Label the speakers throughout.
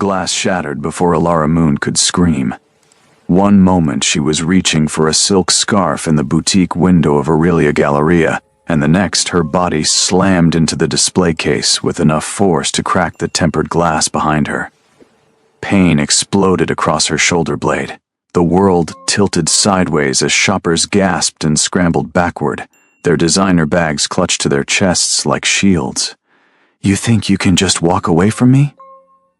Speaker 1: glass shattered before Alara Moon could scream. One moment she was reaching for a silk scarf in the boutique window of Aurelia Galleria, and the next her body slammed into the display case with enough force to crack the tempered glass behind her. Pain exploded across her shoulder blade. The world tilted sideways as shoppers gasped and scrambled backward, their designer bags clutched to their chests like shields. "You think you can just walk away from me?"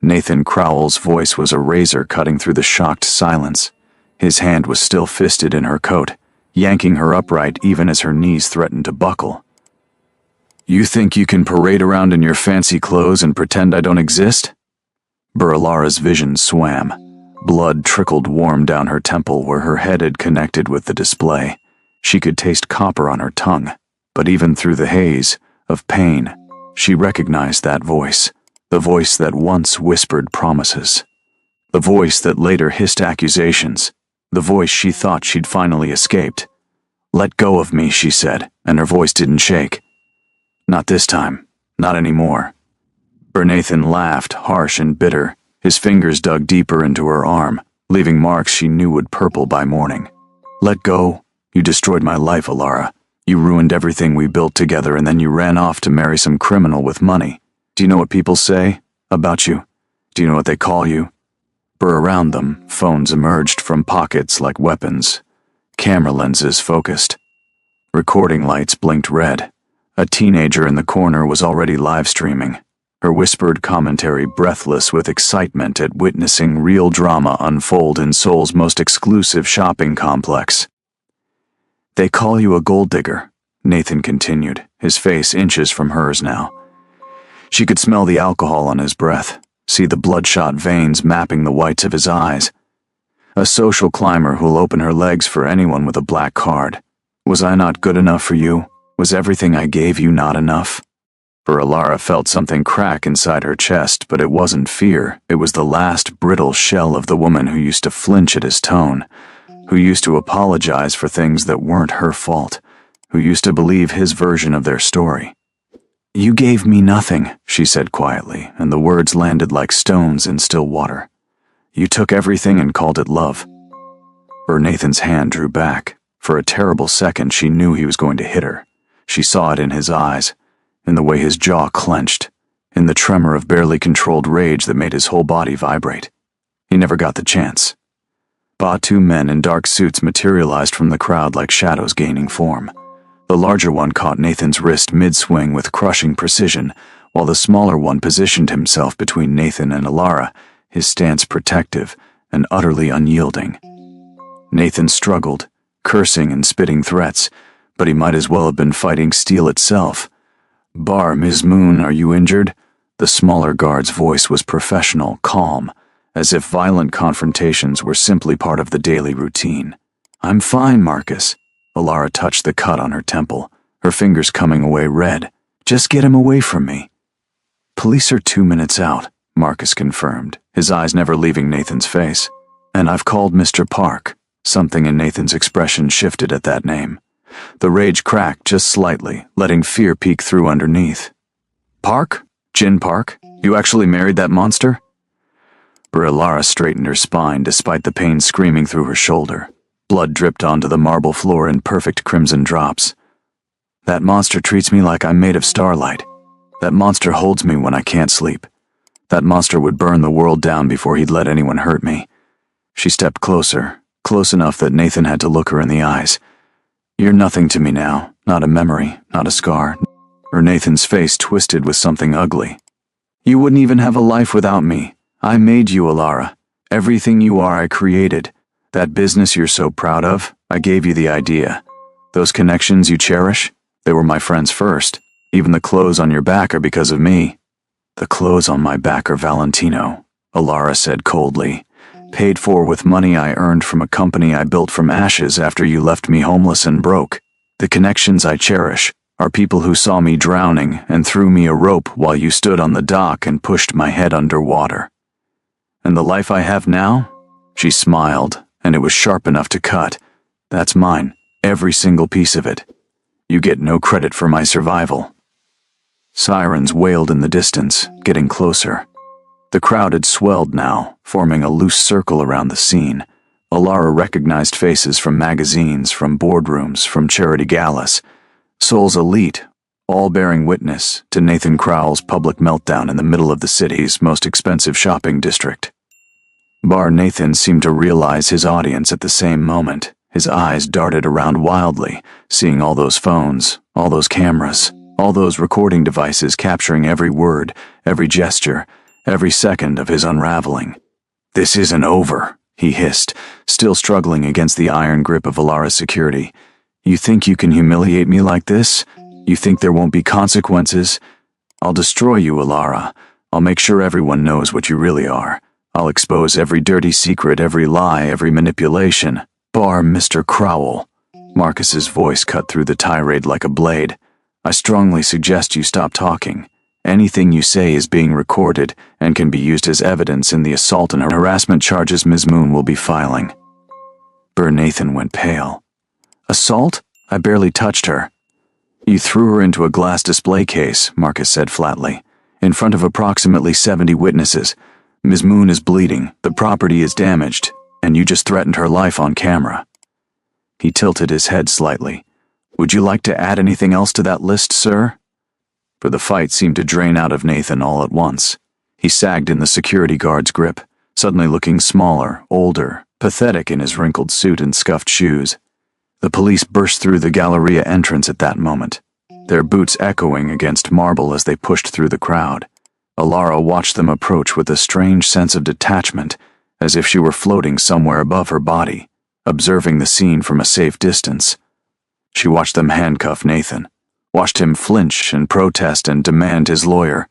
Speaker 1: Nathan Crowell's voice was a razor cutting through the shocked silence. His hand was still fisted in her coat, yanking her upright even as her knees threatened to buckle. "You think you can parade around in your fancy clothes and pretend I don't exist?" Alara's vision swam. Blood trickled warm down her temple where her head had connected with the display. She could taste copper on her tongue, but even through the haze of pain, she recognized that voice, the voice that once whispered promises, the voice that later hissed accusations, the voice she thought she'd finally escaped. "Let go of me," she said, and her voice didn't shake. "Not this time. Not anymore." Nathan laughed, harsh and bitter. His fingers dug deeper into her arm, leaving marks she knew would purple by morning. "Let go. You destroyed my life, Alara. You ruined everything we built together, and then you ran off to marry some criminal with money. Do you know what people say about you? Do you know what they call you?" Around them, phones emerged from pockets like weapons. Camera lenses focused. Recording lights blinked red. A teenager in the corner was already live streaming, her whispered commentary breathless with excitement at witnessing real drama unfold in Seoul's most exclusive shopping complex. "They call you a gold digger," Nathan continued, his face inches from hers now. She could smell the alcohol on his breath, see the bloodshot veins mapping the whites of his eyes. "A social climber who'll open her legs for anyone with a black card. Was I not good enough for you? Was everything I gave you not enough?" Alara felt something crack inside her chest, but it wasn't fear. It was the last brittle shell of the woman who used to flinch at his tone, who used to apologize for things that weren't her fault, who used to believe his version of their story. "You gave me nothing," she said quietly, and the words landed like stones in still water. "You took everything and called it love." Nathan's hand drew back. For a terrible second she knew he was going to hit her. She saw it in his eyes, in the way his jaw clenched, in the tremor of barely controlled rage that made his whole body vibrate. He never got the chance. Two men in dark suits materialized from the crowd like shadows gaining form. The larger one caught Nathan's wrist mid-swing with crushing precision, while the smaller one positioned himself between Nathan and Alara, his stance protective and utterly unyielding. Nathan struggled, cursing and spitting threats, but he might as well have been fighting steel itself. "Ms. Moon, are you injured?" The smaller guard's voice was professional, calm, as if violent confrontations were simply part of the daily routine. "I'm fine, Marcus." Alara touched the cut on her temple, her fingers coming away red. "Just get him away from me." "Police are 2 minutes out," Marcus confirmed, his eyes never leaving Nathan's face. "And I've called Mr. Park." Something in Nathan's expression shifted at that name. The rage cracked just slightly, letting fear peek through underneath. "Park? Jin Park? You actually married that monster?" Alara straightened her spine despite the pain screaming through her shoulder. Blood dripped onto the marble floor in perfect crimson drops. "That monster treats me like I'm made of starlight. That monster holds me when I can't sleep. That monster would burn the world down before he'd let anyone hurt me." She stepped closer, close enough that Nathan had to look her in the eyes. "You're nothing to me now, not a memory, not a scar." Nathan's face twisted with something ugly. "You wouldn't even have a life without me. I made you, Alara. Everything you are I created. That business you're so proud of, I gave you the idea. Those connections you cherish, they were my friends first. Even the clothes on your back are because of me." "The clothes on my back are Valentino," Alara said coldly. "Paid for with money I earned from a company I built from ashes after you left me homeless and broke. The connections I cherish are people who saw me drowning and threw me a rope while you stood on the dock and pushed my head underwater. And the life I have now?" She smiled, and it was sharp enough to cut. "That's mine, every single piece of it. You get no credit for my survival." Sirens wailed in the distance, getting closer. The crowd had swelled now, forming a loose circle around the scene. Alara recognized faces from magazines, from boardrooms, from charity galas. Souls elite, all bearing witness to Nathan Crowell's public meltdown in the middle of the city's most expensive shopping district. Bar Nathan seemed to realize his audience at the same moment. His eyes darted around wildly, seeing all those phones, all those cameras, all those recording devices capturing every word, every gesture, every second of his unraveling. "This isn't over," he hissed, still struggling against the iron grip of Alara's security. "You think you can humiliate me like this? You think there won't be consequences? I'll destroy you, Alara. I'll make sure everyone knows what you really are. I'll expose every dirty secret, every lie, every manipulation. Bar Mr. Crowell." Marcus's voice cut through the tirade like a blade. "I strongly suggest you stop talking. Anything you say is being recorded and can be used as evidence in the assault and harassment charges Ms. Moon will be filing." Bar Nathan went pale. "Assault? I barely touched her." "You threw her into a glass display case," Marcus said flatly, "in front of approximately 70 witnesses. Ms. Moon is bleeding, the property is damaged, and you just threatened her life on camera." He tilted his head slightly. "Would you like to add anything else to that list, sir?" For the fight seemed to drain out of Nathan all at once. He sagged in the security guard's grip, suddenly looking smaller, older, pathetic in his wrinkled suit and scuffed shoes. The police burst through the Galleria entrance at that moment, their boots echoing against marble as they pushed through the crowd. Alara watched them approach with a strange sense of detachment, as if she were floating somewhere above her body, observing the scene from a safe distance. She watched them handcuff Nathan, watched him flinch and protest and demand his lawyer,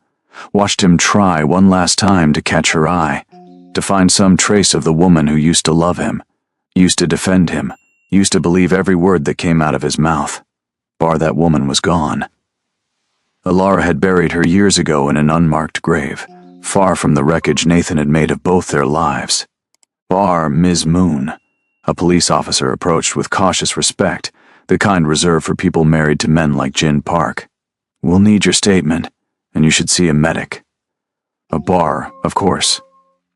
Speaker 1: watched him try one last time to catch her eye, to find some trace of the woman who used to love him, used to defend him, used to believe every word that came out of his mouth. Bar that woman was gone. Alara had buried her years ago in an unmarked grave, far from the wreckage Nathan had made of both their lives. Bar Ms. Moon. A police officer approached with cautious respect, the kind reserved for people married to men like Jin Park. "We'll need your statement, and you should see a medic." "A bar, of course."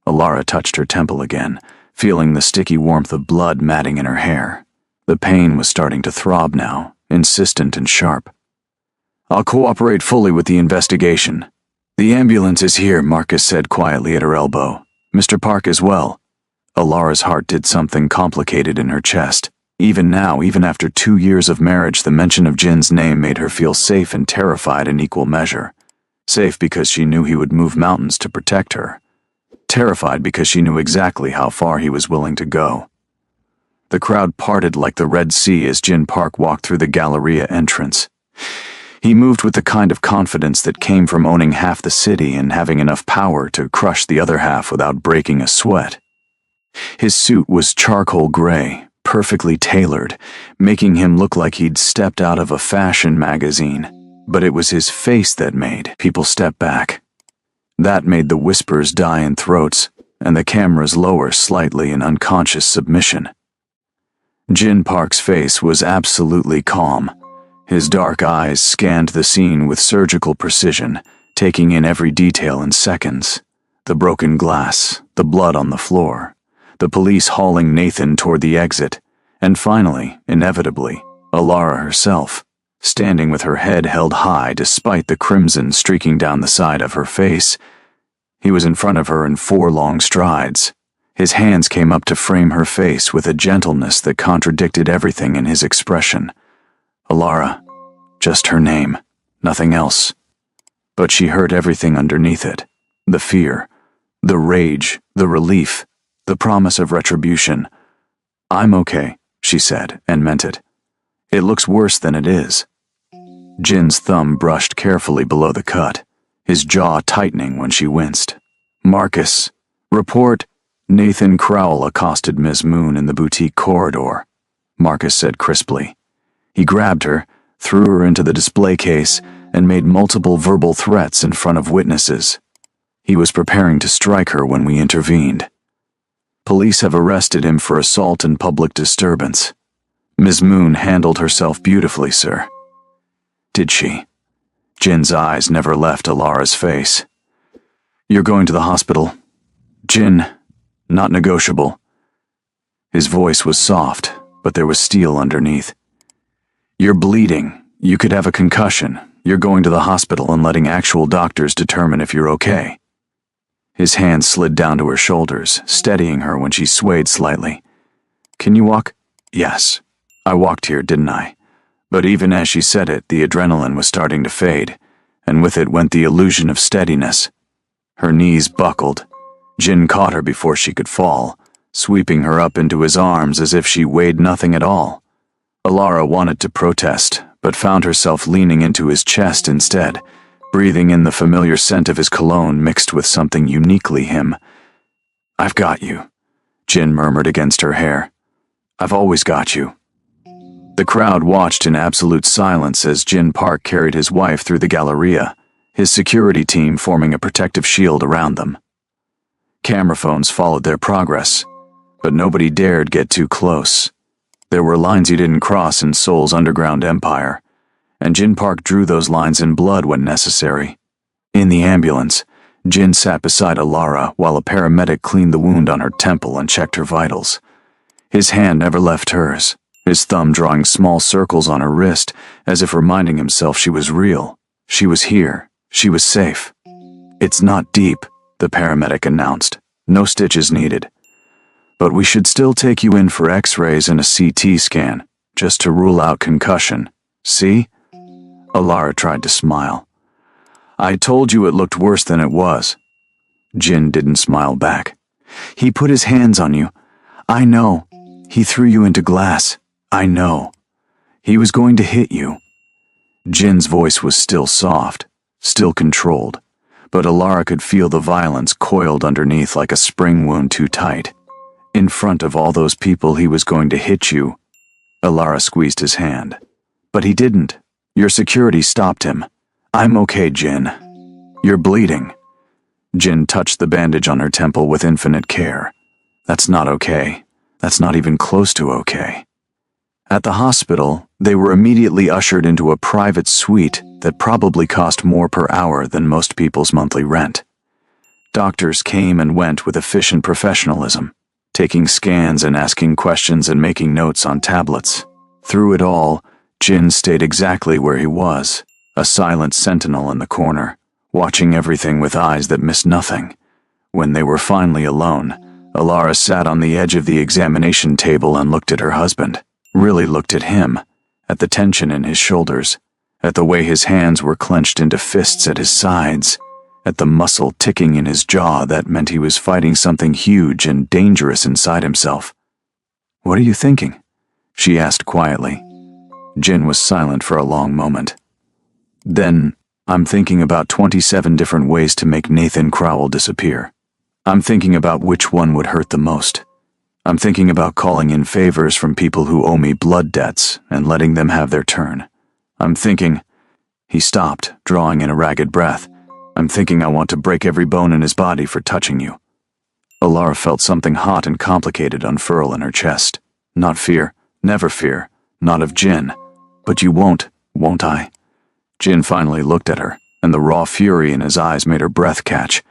Speaker 1: Alara touched her temple again, feeling the sticky warmth of blood matting in her hair. The pain was starting to throb now, insistent and sharp. "I'll cooperate fully with the investigation." "The ambulance is here," Marcus said quietly at her elbow. "Mr. Park as well." Alara's heart did something complicated in her chest. Even now, even after 2 years of marriage, the mention of Jin's name made her feel safe and terrified in equal measure. Safe because she knew he would move mountains to protect her. Terrified because she knew exactly how far he was willing to go. The crowd parted like the Red Sea as Jin Park walked through the Galleria entrance. He moved with the kind of confidence that came from owning half the city and having enough power to crush the other half without breaking a sweat. His suit was charcoal gray, perfectly tailored, making him look like he'd stepped out of a fashion magazine. But it was his face that made people step back. That made the whispers die in throats, and the cameras lower slightly in unconscious submission. Jin Park's face was absolutely calm. His dark eyes scanned the scene with surgical precision, taking in every detail in seconds. The broken glass, the blood on the floor, the police hauling Nathan toward the exit, and finally, inevitably, Alara herself, standing with her head held high despite the crimson streaking down the side of her face. He was in front of her in 4 long strides. His hands came up to frame her face with a gentleness that contradicted everything in his expression. Alara, just her name, nothing else. But she heard everything underneath it. The fear, the rage, the relief, the promise of retribution. "I'm okay," she said, and meant it. "It looks worse than it is." Jin's thumb brushed carefully below the cut, his jaw tightening when she winced. "Marcus, report." Nathan Crowell accosted Ms. Moon in the boutique corridor, Marcus said crisply. He grabbed her, threw her into the display case, and made multiple verbal threats in front of witnesses. He was preparing to strike her when we intervened. "Police have arrested him for assault and public disturbance." Ms. Moon handled herself beautifully, sir. "Did she?" Jin's eyes never left Alara's face. You're going to the hospital. Jin, not negotiable. His voice was soft, but there was steel underneath. You're bleeding. You could have a concussion. You're going to the hospital and letting actual doctors determine if you're okay. His hand slid down to her shoulders, steadying her when she swayed slightly. Can you walk? Yes. I walked here, didn't I? But even as she said it, the adrenaline was starting to fade, and with it went the illusion of steadiness. Her knees buckled. Jin caught her before she could fall, sweeping her up into his arms as if she weighed nothing at all. Alara wanted to protest, but found herself leaning into his chest instead, breathing in the familiar scent of his cologne mixed with something uniquely him. I've got you, Jin murmured against her hair. I've always got you. The crowd watched in absolute silence as Jin Park carried his wife through the Galleria, his security team forming a protective shield around them. Camera phones followed their progress, but nobody dared get too close. There were lines he didn't cross in Seoul's underground empire, and Jin Park drew those lines in blood when necessary. In the ambulance, Jin sat beside Alara while a paramedic cleaned the wound on her temple and checked her vitals. His hand never left hers, his thumb drawing small circles on her wrist as if reminding himself she was real. She was here. She was safe. It's not deep, the paramedic announced. No stitches needed. But we should still take you in for x-rays and a CT scan, just to rule out concussion. See? Alara tried to smile. I told you it looked worse than it was. Jin didn't smile back. He put his hands on you. I know. He threw you into glass. I know. He was going to hit you. Jin's voice was still soft, still controlled, but Alara could feel the violence coiled underneath like a spring wound too tight. In front of all those people he was going to hit you. Alara squeezed his hand. But he didn't. Your security stopped him. I'm okay, Jin. You're bleeding. Jin touched the bandage on her temple with infinite care. That's not okay. That's not even close to okay. At the hospital, they were immediately ushered into a private suite that probably cost more per hour than most people's monthly rent. Doctors came and went with efficient professionalism, taking scans and asking questions and making notes on tablets. Through it all, Jin stayed exactly where he was, a silent sentinel in the corner, watching everything with eyes that missed nothing. When they were finally alone, Alara sat on the edge of the examination table and looked at her husband, really looked at him, at the tension in his shoulders, at the way his hands were clenched into fists at his sides, at the muscle ticking in his jaw that meant he was fighting something huge and dangerous inside himself. What are you thinking? She asked quietly. Jin was silent for a long moment. Then, I'm thinking about 27 different ways to make Nathan Crowell disappear. I'm thinking about which one would hurt the most. I'm thinking about calling in favors from people who owe me blood debts and letting them have their turn. I'm thinking... He stopped, drawing in a ragged breath. I'm thinking I want to break every bone in his body for touching you. Alara felt something hot and complicated unfurl in her chest. Not fear, never fear, not of Jin. But you won't I? Jin finally looked at her, and the raw fury in his eyes made her breath catch.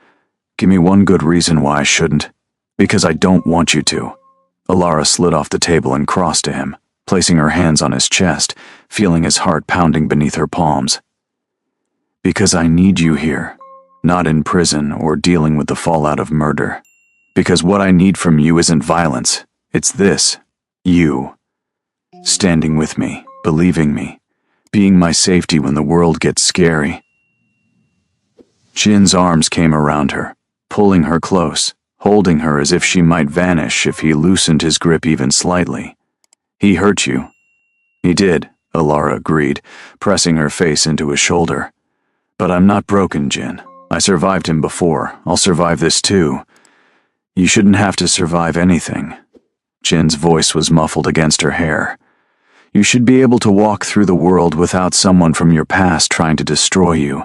Speaker 1: Give me one good reason why I shouldn't. Because I don't want you to. Alara slid off the table and crossed to him, placing her hands on his chest, feeling his heart pounding beneath her palms. Because I need you here, not in prison or dealing with the fallout of murder. Because what I need from you isn't violence, it's this, you. Standing with me, believing me, being my safety when the world gets scary. Jin's arms came around her, pulling her close, holding her as if she might vanish if he loosened his grip even slightly. He hurt you. He did, Alara agreed, pressing her face into his shoulder. But I'm not broken, Jin. I survived him before. I'll survive this too. You shouldn't have to survive anything. Jin's voice was muffled against her hair. You should be able to walk through the world without someone from your past trying to destroy you.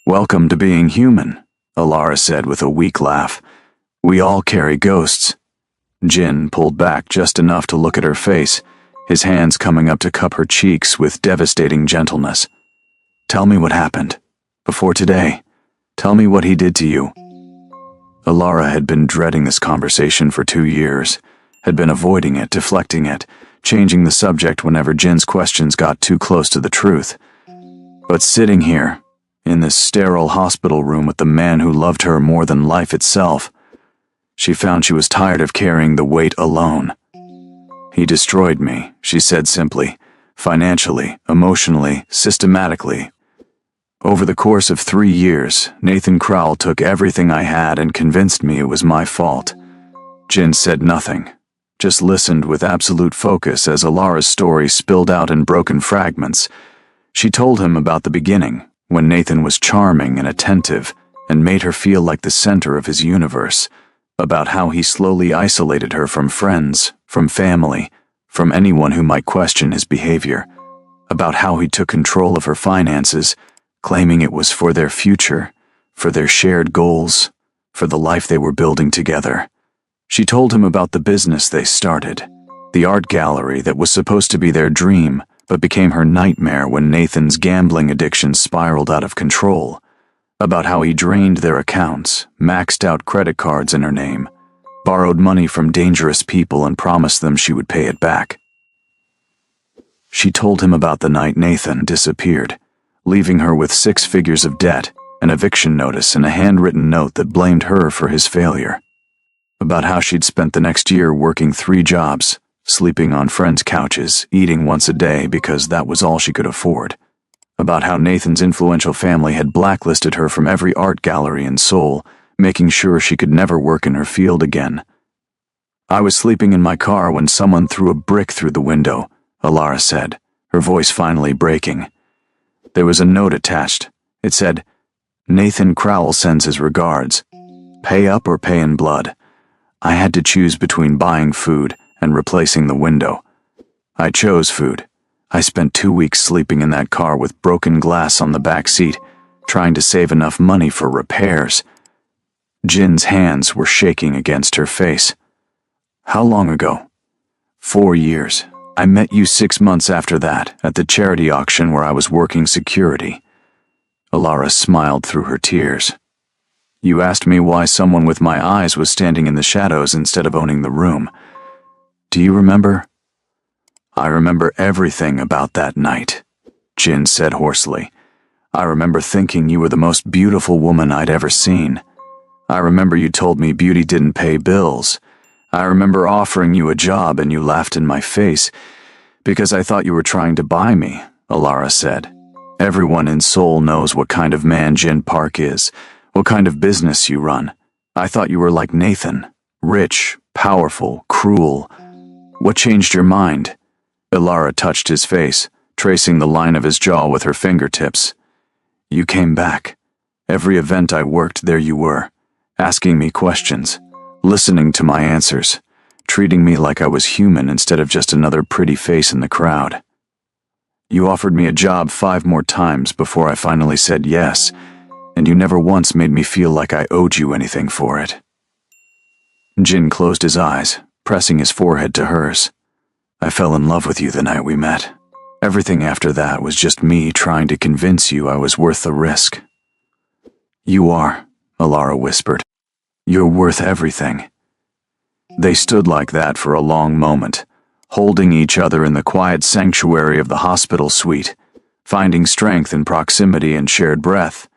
Speaker 1: Welcome to being human, Alara said with a weak laugh. We all carry ghosts. Jin pulled back just enough to look at her face, his hands coming up to cup her cheeks with devastating gentleness. Tell me what happened. Before today. Tell me what he did to you. Alara had been dreading this conversation for 2 years, had been avoiding it, deflecting it, changing the subject whenever Jin's questions got too close to the truth. But sitting here, in this sterile hospital room with the man who loved her more than life itself, she found she was tired of carrying the weight alone. "He destroyed me," she said simply, "financially, emotionally, systematically. Over the course of 3 years, Nathan Crowell took everything I had and convinced me it was my fault." Jin said nothing, just listened with absolute focus as Alara's story spilled out in broken fragments. She told him about the beginning, when Nathan was charming and attentive and made her feel like the center of his universe, about how he slowly isolated her from friends, from family, from anyone who might question his behavior, about how he took control of her finances, claiming it was for their future, for their shared goals, for the life they were building together. She told him about the business they started, the art gallery that was supposed to be their dream, but became her nightmare when Nathan's gambling addiction spiraled out of control, about how he drained their accounts, maxed out credit cards in her name, borrowed money from dangerous people and promised them she would pay it back. She told him about the night Nathan disappeared, leaving her with 6 figures of debt, an eviction notice, and a handwritten note that blamed her for his failure. About how she'd spent the next year working 3 jobs, sleeping on friends' couches, eating once a day because that was all she could afford. About how Nathan's influential family had blacklisted her from every art gallery in Seoul, making sure she could never work in her field again. "I was sleeping in my car when someone threw a brick through the window," Alara said, her voice finally breaking. There was a note attached. It said, "Nathan Crowell sends his regards. Pay up or pay in blood." I had to choose between buying food and replacing the window. I chose food. I spent 2 weeks sleeping in that car with broken glass on the back seat, trying to save enough money for repairs. Jin's hands were shaking against her face. "How long ago?" 4 years. I met you 6 months after that, at the charity auction where I was working security." Alara smiled through her tears. "You asked me why someone with my eyes was standing in the shadows instead of owning the room. Do you remember?" "I remember everything about that night," Jin said hoarsely. "I remember thinking you were the most beautiful woman I'd ever seen. I remember you told me beauty didn't pay bills. I remember offering you a job and you laughed in my face because I thought you were trying to buy me," Alara said. "Everyone in Seoul knows what kind of man Jin Park is, what kind of business you run. I thought you were like Nathan, rich, powerful, cruel. What changed your mind?" Alara touched his face, tracing the line of his jaw with her fingertips. "You came back. Every event I worked, there you were, asking me questions, listening to my answers, treating me like I was human instead of just another pretty face in the crowd. You offered me a job 5 more times before I finally said yes, and you never once made me feel like I owed you anything for it." Jin closed his eyes, pressing his forehead to hers. "I fell in love with you the night we met. Everything after that was just me trying to convince you I was worth the risk." "You are," Alara whispered. "You're worth everything." They stood like that for a long moment, holding each other in the quiet sanctuary of the hospital suite, finding strength in proximity and shared breath,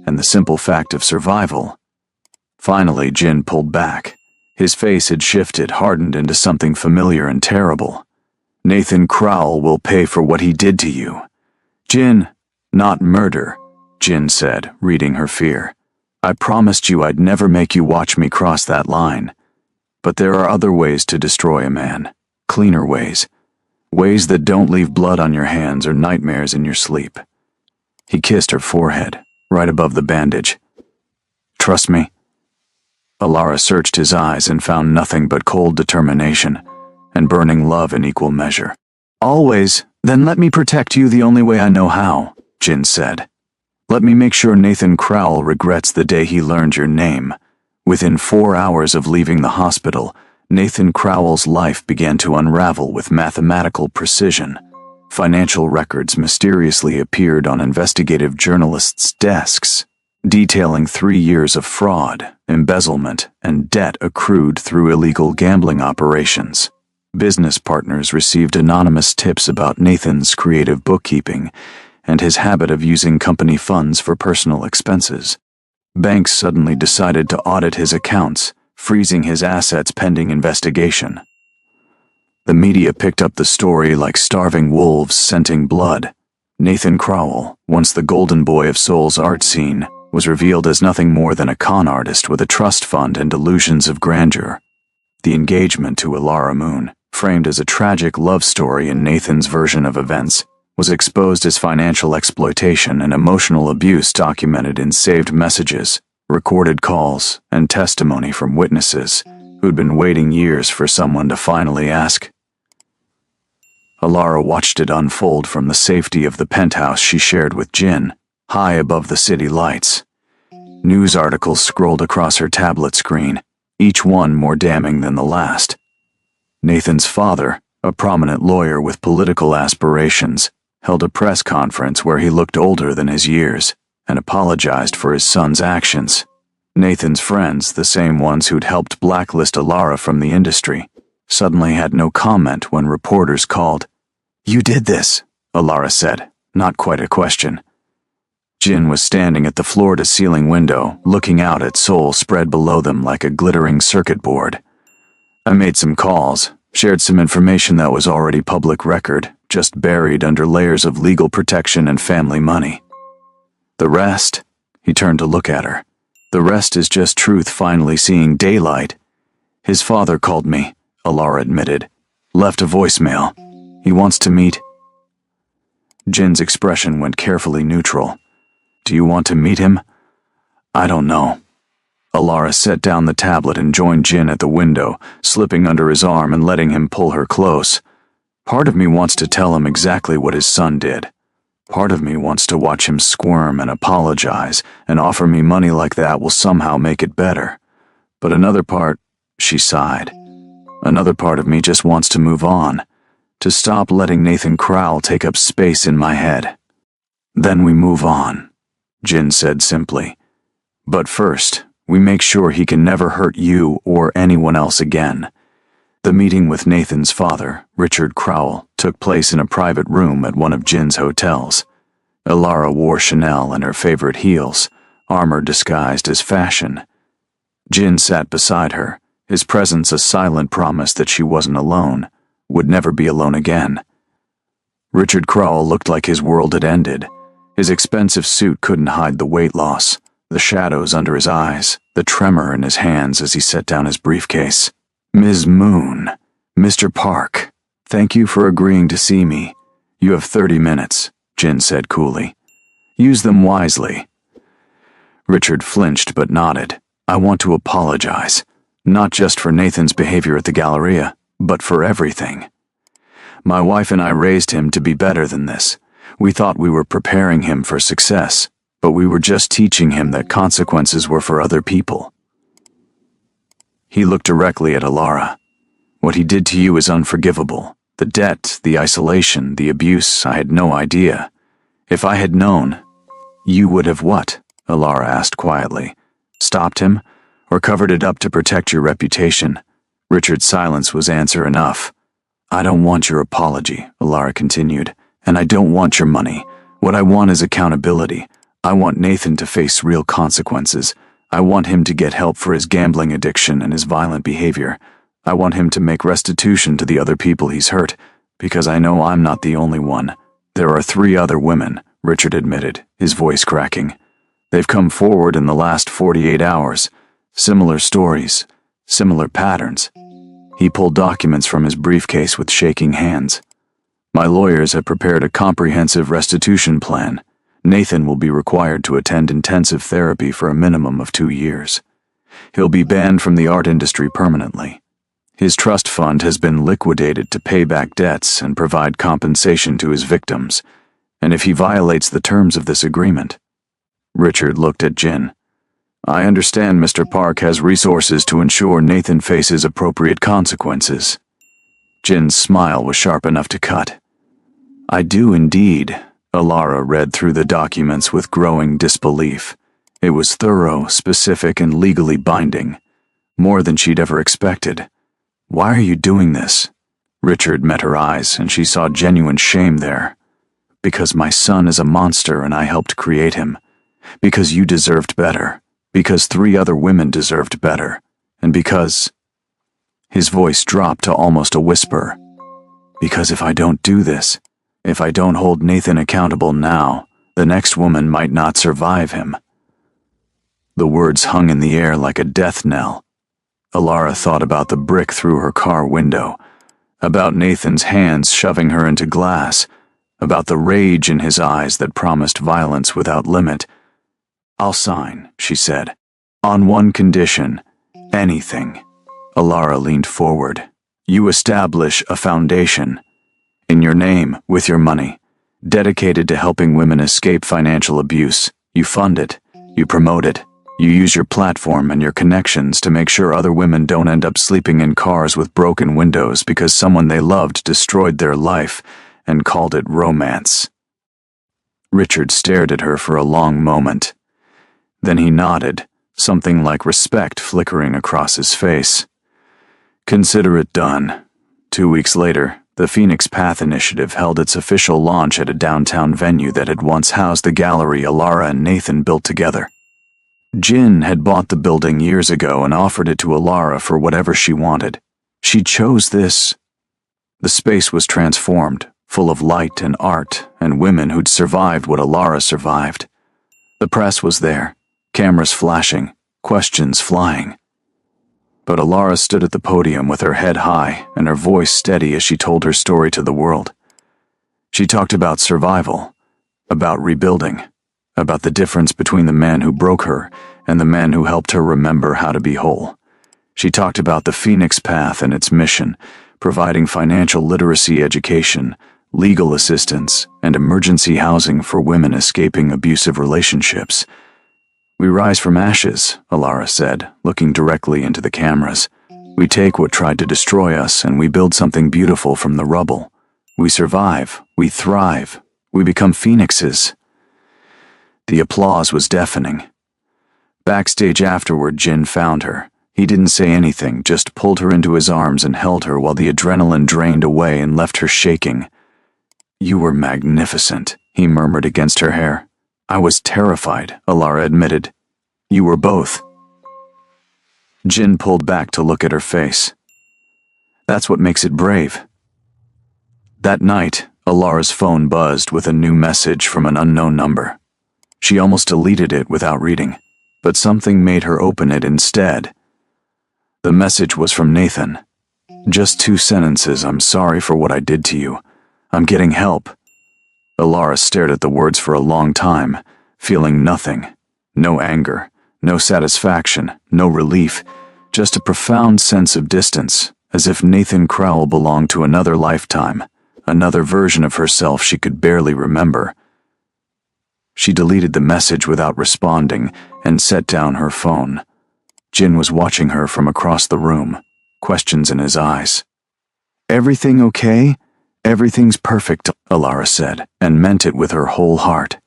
Speaker 1: and the simple fact of survival. Finally, Jin pulled back. His face had shifted, hardened into something familiar and terrible. "Nathan Crowell will pay for what he did to you." "Jin, not murder," Jin said, reading her fear. "I promised you I'd never make you watch me cross that line. But there are other ways to destroy a man, cleaner ways. Ways that don't leave blood on your hands or nightmares in your sleep." He kissed her forehead, right above the bandage. "Trust me?" Alara searched his eyes and found nothing but cold determination and burning love in equal measure. "Always. Then let me protect you the only way I know how," Jin said. "Let me make sure Nathan Crowell regrets the day he learned your name." Within 4 hours of leaving the hospital, Nathan Crowell's life began to unravel with mathematical precision. Financial records mysteriously appeared on investigative journalists' desks. detailing 3 years of fraud, embezzlement, and debt accrued through illegal gambling operations. Business partners received anonymous tips about Nathan's creative bookkeeping and his habit of using company funds for personal expenses. Banks suddenly decided to audit his accounts, freezing his assets pending investigation. The media picked up the story like starving wolves scenting blood. Nathan Crowell, once the golden boy of Seoul's art scene, was revealed as nothing more than a con artist with a trust fund and delusions of grandeur. The engagement to Alara Moon, framed as a tragic love story in Nathan's version of events, was exposed as financial exploitation and emotional abuse documented in saved messages, recorded calls, and testimony from witnesses who'd been waiting years for someone to finally ask. Alara watched it unfold from the safety of the penthouse she shared with Jin, high above the city lights. News articles scrolled across her tablet screen, each one more damning than the last. Nathan's father, a prominent lawyer with political aspirations, held a press conference where he looked older than his years and apologized for his son's actions. Nathan's friends, the same ones who'd helped blacklist Alara from the industry, suddenly had no comment when reporters called. "You did this," Alara said, not quite a question. Jin was standing at the floor-to-ceiling window, looking out at Seoul spread below them like a glittering circuit board. "I made some calls, shared some information that was already public record, just buried under layers of legal protection and family money. The rest," he turned to look at her, "the rest is just truth finally seeing daylight. His father called me," Alara admitted. "Left a voicemail. He wants to meet." Jin's expression went carefully neutral. "Do you want to meet him?" "I don't know." Alara set down the tablet and joined Jin at the window, slipping under his arm and letting him pull her close. "Part of me wants to tell him exactly what his son did. Part of me wants to watch him squirm and apologize and offer me money like that will somehow make it better. But another part," she sighed, "another part of me just wants to move on, to stop letting Nathan Crowell take up space in my head." "Then we move on," Jin said simply. "But first, we make sure he can never hurt you or anyone else again." The meeting with Nathan's father, Richard Crowell, took place in a private room at one of Jin's hotels. Alara wore Chanel and her favorite heels, armor disguised as fashion. Jin sat beside her, his presence a silent promise that she wasn't alone, would never be alone again. Richard Crowell looked like his world had ended. His expensive suit couldn't hide the weight loss, the shadows under his eyes, the tremor in his hands as he set down his briefcase. "Ms. Moon, Mr. Park, thank you for agreeing to see me. You have 30 minutes, Jin said coolly. Use them wisely." Richard flinched but nodded. "I want to apologize, not just for Nathan's behavior at the Galleria, but for everything. My wife and I raised him to be better than this. We thought we were preparing him for success, but we were just teaching him that consequences were for other people." He looked directly at Alara. "What he did to you is unforgivable. The debt, the isolation, the abuse, I had no idea. If I had known..." "You would have what?" Alara asked quietly. "Stopped him? Or covered it up to protect your reputation?" Richard's silence was answer enough. "I don't want your apology," Alara continued, "and I don't want your money. What I want is accountability. I want Nathan to face real consequences. I want him to get help for his gambling addiction and his violent behavior. I want him to make restitution to the other people he's hurt, because I know I'm not the only one. There are 3 other women," Richard admitted, his voice cracking. "They've come forward in the last 48 hours. Similar stories, similar patterns." He pulled documents from his briefcase with shaking hands. "My lawyers have prepared a comprehensive restitution plan. Nathan will be required to attend intensive therapy for a minimum of 2 years. He'll be banned from the art industry permanently. His trust fund has been liquidated to pay back debts and provide compensation to his victims, and if he violates the terms of this agreement..." Richard looked at Jin. "I understand Mr. Park has resources to ensure Nathan faces appropriate consequences." Jin's smile was sharp enough to cut. "I do indeed." Alara read through the documents with growing disbelief. It was thorough, specific, and legally binding. More than she'd ever expected. "Why are you doing this?" Richard met her eyes, and she saw genuine shame there. "Because my son is a monster and I helped create him. Because you deserved better. Because 3 other women deserved better. And because—" His voice dropped to almost a whisper. "Because if I don't do this, if I don't hold Nathan accountable now, the next woman might not survive him." The words hung in the air like a death knell. Alara thought about the brick through her car window, about Nathan's hands shoving her into glass, about the rage in his eyes that promised violence without limit. "I'll sign," she said. "On one condition. Anything." Alara leaned forward. "You establish a foundation. In your name, with your money. Dedicated to helping women escape financial abuse. You fund it. You promote it. You use your platform and your connections to make sure other women don't end up sleeping in cars with broken windows because someone they loved destroyed their life and called it romance." Richard stared at her for a long moment. Then he nodded, something like respect flickering across his face. "Consider it done." 2 weeks later, the Phoenix Path Initiative held its official launch at a downtown venue that had once housed the gallery Alara and Nathan built together. Jin had bought the building years ago and offered it to Alara for whatever she wanted. She chose this. The space was transformed, full of light and art and women who'd survived what Alara survived. The press was there, cameras flashing, questions flying. But Alara stood at the podium with her head high and her voice steady as she told her story to the world. She talked about survival, about rebuilding, about the difference between the man who broke her and the man who helped her remember how to be whole. She talked about the Phoenix Path and its mission, providing financial literacy education, legal assistance, and emergency housing for women escaping abusive relationships. "We rise from ashes," Alara said, looking directly into the cameras. "We take what tried to destroy us and we build something beautiful from the rubble. We survive, we thrive, we become phoenixes." The applause was deafening. Backstage afterward, Jin found her. He didn't say anything, just pulled her into his arms and held her while the adrenaline drained away and left her shaking. "You were magnificent," he murmured against her hair. "I was terrified," Alara admitted. "You were both." Jin pulled back to look at her face. "That's what makes it brave." That night, Alara's phone buzzed with a new message from an unknown number. She almost deleted it without reading, but something made her open it instead. The message was from Nathan. Just 2 sentences. "I'm sorry for what I did to you. I'm getting help." Alara stared at the words for a long time, feeling nothing. No anger, no satisfaction, no relief, just a profound sense of distance, as if Nathan Crowell belonged to another lifetime, another version of herself she could barely remember. She deleted the message without responding and set down her phone. Jin was watching her from across the room, questions in his eyes. "Everything okay?" "Everything's perfect," Alara said, and meant it with her whole heart.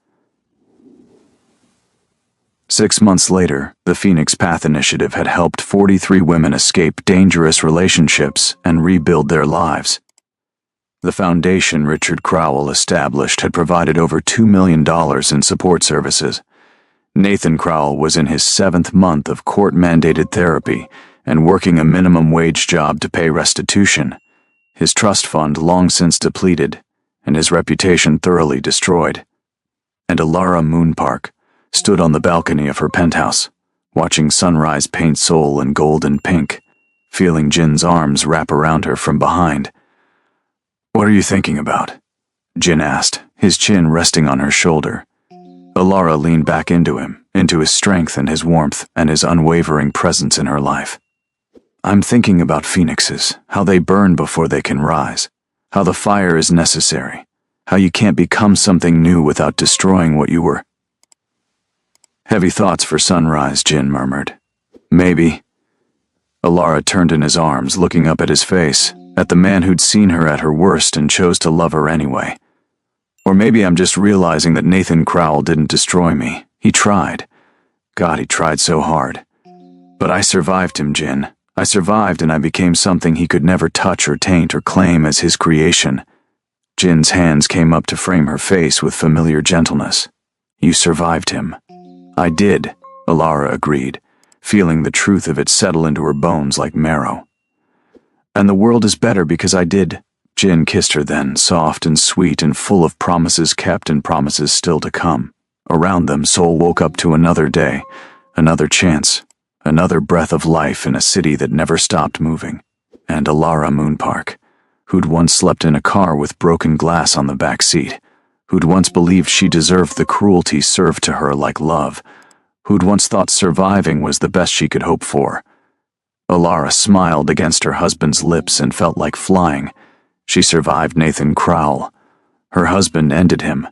Speaker 1: 6 months later, the Phoenix Path Initiative had helped 43 women escape dangerous relationships and rebuild their lives. The foundation Richard Crowell established had provided over $2 million in support services. Nathan Crowell was in his 7th month of court-mandated therapy and working a minimum wage job to pay restitution, his trust fund long since depleted, and his reputation thoroughly destroyed. And Alara Moonpark stood on the balcony of her penthouse, watching sunrise paint Seoul in gold and pink, feeling Jin's arms wrap around her from behind. "What are you thinking about?" Jin asked, his chin resting on her shoulder. Alara leaned back into him, into his strength and his warmth and his unwavering presence in her life. "I'm thinking about phoenixes, how they burn before they can rise, how the fire is necessary, how you can't become something new without destroying what you were." "Heavy thoughts for sunrise," Jin murmured. "Maybe." Alara turned in his arms, looking up at his face, at the man who'd seen her at her worst and chose to love her anyway. "Or maybe I'm just realizing that Nathan Crowell didn't destroy me. He tried. God, he tried so hard. But I survived him, Jin. I survived and I became something he could never touch or taint or claim as his creation. Jin's hands came up to frame her face with familiar gentleness. You survived him. I did, Alara agreed, feeling the truth of it settle into her bones like marrow. And the world is better because I did. Jin kissed her then, soft and sweet and full of promises kept and promises still to come. Around them, Soul woke up to another day, another chance, another breath of life in a city that never stopped moving. And Alara Moonpark, who'd once slept in a car with broken glass on the back seat, who'd once believed she deserved the cruelty served to her like love, who'd once thought surviving was the best she could hope for. Alara smiled against her husband's lips and felt like flying. She survived Nathan Crowell. Her husband ended him,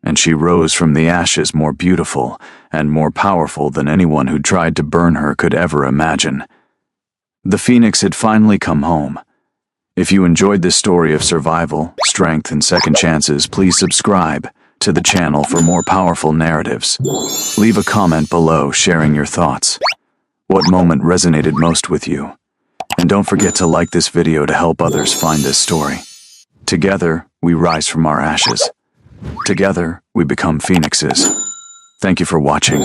Speaker 1: and she rose from the ashes more beautiful and more powerful than anyone who tried to burn her could ever imagine. The Phoenix had finally come home. If you enjoyed this story of survival, strength, and second chances, please subscribe to the channel for more powerful narratives. Leave a comment below sharing your thoughts. What moment resonated most with you? And don't forget to like this video to help others find this story. Together, we rise from our ashes. Together, we become phoenixes. Thank you for watching.